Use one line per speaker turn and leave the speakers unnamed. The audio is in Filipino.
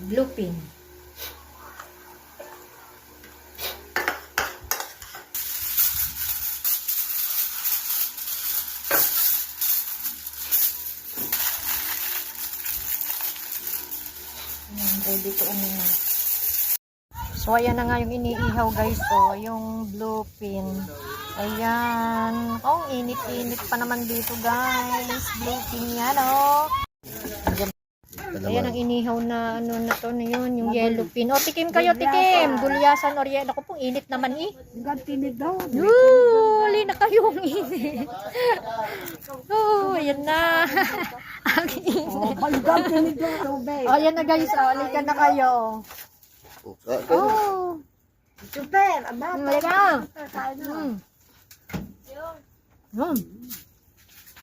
blue pin. Ready to ano na. So, ayan na nga yung iniihaw guys. So, yung blue pin. Ayan. Oh, init-init pa naman dito guys. Blue pin yan, oh. Ayan ang inihaw na ano na to na yun. Yung yellow pin. O, tikim kayo, tikim. Gulyasan or yellow. Ako pong init naman eh.
Gantinid daw.
Huli na kayo ang init. Oh, ayan na. Ang init.
Gantinid daw.
Oh, ayan na guys. Oh, halika na kayo. Oh.
Super, abata.
Halika.